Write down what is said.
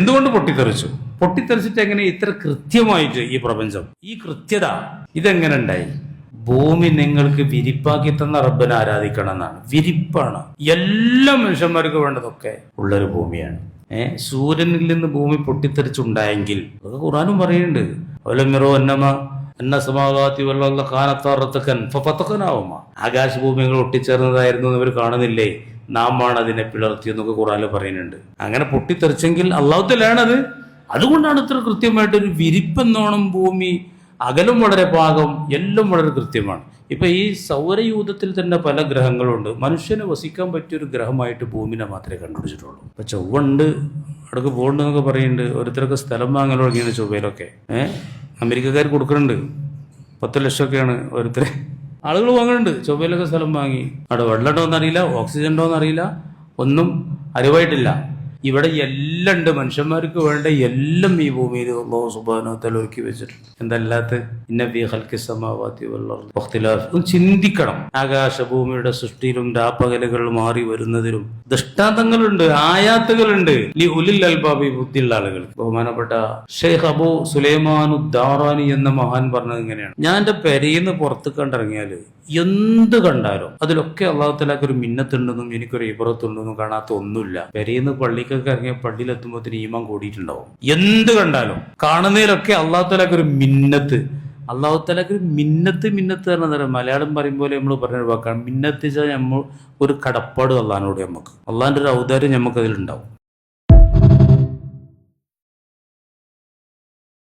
എന്തുകൊണ്ട് പൊട്ടിത്തെറിച്ചു? പൊട്ടിത്തെറിച്ചിട്ട് എങ്ങനെ ഇത്ര കൃത്യമായിട്ട് ഈ പ്രപഞ്ചം, ഈ കൃത്യത ഇതെങ്ങനെ ഉണ്ടായി? ഭൂമി നിങ്ങൾക്ക് വിരിപ്പാക്കി തന്ന റബ്ബിനെ ആരാധിക്കണം എന്നാണ്. വിരിപ്പാണ് എല്ലാ മനുഷ്യന്മാർക്ക് വേണ്ടതൊക്കെ ഉള്ളൊരു ഭൂമിയാണ്. സൂര്യനിൽ നിന്ന് ഭൂമി പൊട്ടിത്തെറിച്ചുണ്ടായെങ്കിൽ അതൊക്കെ ഖുർആനും പറയുന്നുണ്ട്. ആകാശഭൂമികൾ ഒട്ടിച്ചേർന്നതായിരുന്നു ഇവർ കാണുന്നില്ലേ, നാം ആണ് അതിനെ പിളർത്തി എന്നൊക്കെ ഖുർആനിൽ പറയുന്നുണ്ട്. അങ്ങനെ പൊട്ടിത്തെറിച്ചെങ്കിൽ അല്ലാഹു തആലയാണത്. അതുകൊണ്ടാണ് ഇത്ര കൃത്യമായിട്ടൊരു വിരിപ്പെന്നോണം ഭൂമി അകലും വളരെ പാകം, എല്ലാം വളരെ കൃത്യമാണ്. ഇപ്പൊ ഈ സൗരയൂഥത്തിൽ തന്നെ പല ഗ്രഹങ്ങളുണ്ട്. മനുഷ്യന് വസിക്കാൻ പറ്റിയൊരു ഗ്രഹമായിട്ട് ഭൂമിനെ മാത്രമേ കണ്ടുപിടിച്ചിട്ടുള്ളൂ. ഇപ്പൊ ചൊവ്വുണ്ട്, അവിടേക്ക് പോകണ്ടെന്നൊക്കെ പറയുന്നുണ്ട്. ഓരോരുത്തരൊക്കെ സ്ഥലം വാങ്ങലോ ഇങ്ങനെ ചൊവ്വയിലൊക്കെ അമേരിക്കക്കാർ കൊടുക്കുന്നുണ്ട്. 10 ലക്ഷമൊക്കെയാണ് ഓരോരുത്തർ ആളുകൾ വാങ്ങുന്നുണ്ട്. ചൊവ്വയിലൊക്കെ സ്ഥലം വാങ്ങി. അവിടെ വെള്ളം ഉണ്ടോന്ന് അറിയില്ല, ഓക്സിജൻ ഉണ്ടോന്ന് അറിയില്ല, ഒന്നും അറിവായിട്ടില്ല. ഇവിടെ എല്ലാം ഉണ്ട്, മനുഷ്യന്മാർക്ക് വേണ്ട എല്ലാം ഈ ഭൂമിയിൽ അല്ലാഹു സുബ്ഹാനഹു വ തആല ഒരുക്കി വെച്ചിട്ടുണ്ട്. എന്തല്ലാത്ത ഇന്ന ഫീ ഖൽഖിസ് സമാവാതി വൽ അർദി വഖ്തിലാഫ്. ചിന്തിക്കണം. ആകാശഭൂമിയുടെ സൃഷ്ടിയിലും രാപ്പകലുകൾ മാറി വരുന്നതിലും ദൃഷ്ടാന്തങ്ങളുണ്ട്, ആയാത്തുകളുണ്ട്. ലി ഉലിൽ അൽബാബി, ബുദ്ധിയുള്ള ആളുകൾ. ബഹുമാനപ്പെട്ട ഷെയ്ഖ് അബൂ സുലൈമാനു ദാറാനി എന്ന മഹാൻ പറഞ്ഞത് ഇങ്ങനെയാണ്: ഞാൻ എന്റെ പെരയിന്ന് പുറത്ത് കണ്ടിറങ്ങിയാൽ എന്ത് കണ്ടാലും അതിലൊക്കെ അല്ലാഹു തആലക്ക് ഒരു മിന്നത്തുണ്ടെന്നും എനിക്കൊരു ഇബ്റത്തുണ്ടെന്നും കാണാത്ത ഒന്നുമില്ല. പെരയിന്ന് പള്ളിക്കൊക്കെ ഇറങ്ങിയ പള്ളിയിലെത്തുമ്പോഴത്തേന് ഈമാൻ കൂടിയിട്ടുണ്ടാവും. എന്ത് കണ്ടാലും കാണുന്നതിലൊക്കെ അല്ലാഹു തആലക്ക് ഒരു മിന്നത്ത്, അല്ലാഹു തആലക്ക് ഒരു മിന്നത്ത് പറഞ്ഞാൽ മലയാളം പറയുമ്പോൾ നമ്മൾ പറഞ്ഞ വാക്കാണ് മിന്നത്ത്. നമ്മൾ ഒരു കടപ്പാട് അള്ളാഹിനോട്, നമുക്ക് അള്ളാഹിന്റെ ഒരു ഔദാര്യം നമുക്ക് അതിലുണ്ടാവും.